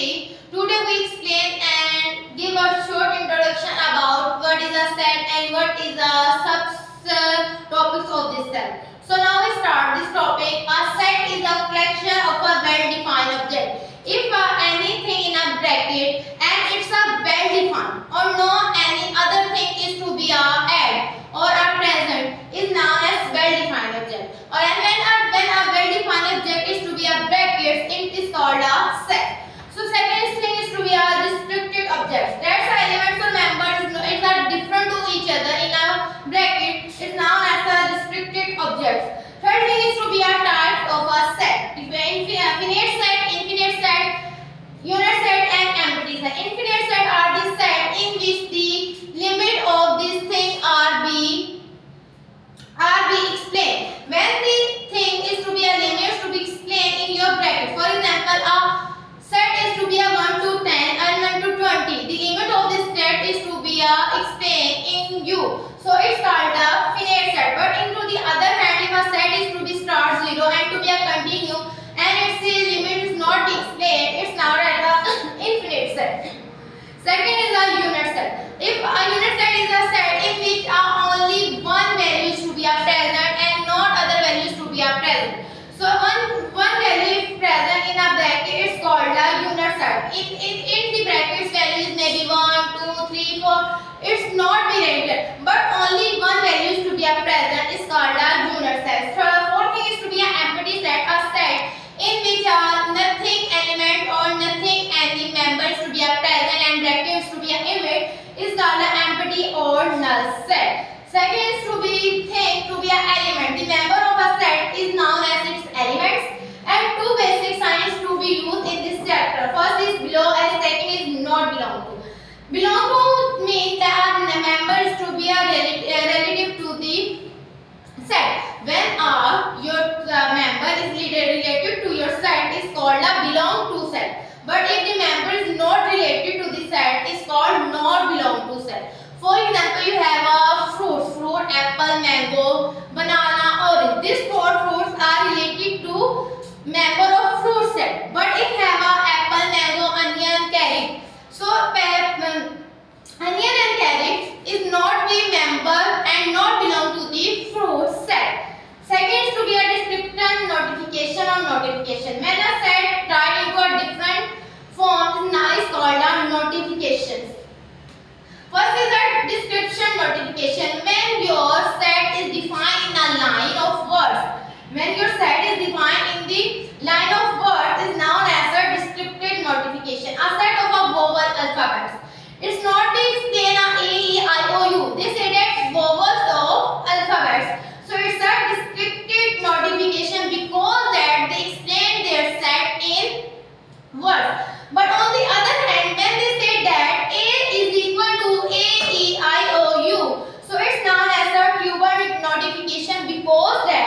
Today we explain and give a short introduction about what is a set and what is the sub-topics of this set. So now we start this topic. A set is a collection of a well-defined object. If anything in a bracket and it's a well-defined or no any other thing is to be a add or a present is known as well-defined object. Or when a well-defined object is to be a bracket, it is called a set. So second thing is to be a restricted object. That's the elements or members it's are different to each other in a bracket is known as a restricted object. Third thing is to be a type of a set. Finite set, unit set and empty set. Infinite set are the set in which the limit of this thing are be explained. When the thing is to be a limit to be explained in your bracket. For example, a set is to be a 1 to 10 and 1 to 20. The limit of this set is to be explained in U. So it's called a finite set. But into the other hand, if a set is to be start 0 and to be a continue and its limit is not explained, it's now an infinite set. Second is a unit set. If a unit set is a set in which only one value is to be a present and not other values to be a present. So one value is present in a bracket, it's called a unit set. In the brackets values may be 1, 2, 3, 4. It's not be rated, but only one value is to be a present is called a unit set. So fourth thing is to be an empty set, a set in which nothing element or nothing any member is to be a present and brackets to be an image is called an empty or null set. Second is to be thing to be an element. The member of a set is known as its elements, and two basic signs to be used in this chapter. First is below and second is not belong to. Belong to means that the member is to be a relative to the set. When your member is related to your set is called a belong to set. But if the member is not related to the set is called not belong to set. For example, you have a fruit, apple, mango, banana, orange. These four fruits are related to member of fruit set. But if have a apple, mango, onion, carrot. So onion and carrot is not be member and not belong to the fruit set. Second is to be a description, notification or notification. When a set divided into a different form now is called a notification. First is a description notification. When your set is defined in a line of words. When your set is defined in the line of words is known as a descriptive notification. A set of a vowel alphabets. It's not to explain a E, I, O, U. They say that vowels of alphabets. So it's a descriptive notification because that they explain their set in words. But on the other hand, when they say that A is equal to A, E, I, O, U. So it's known as a tuple notification because that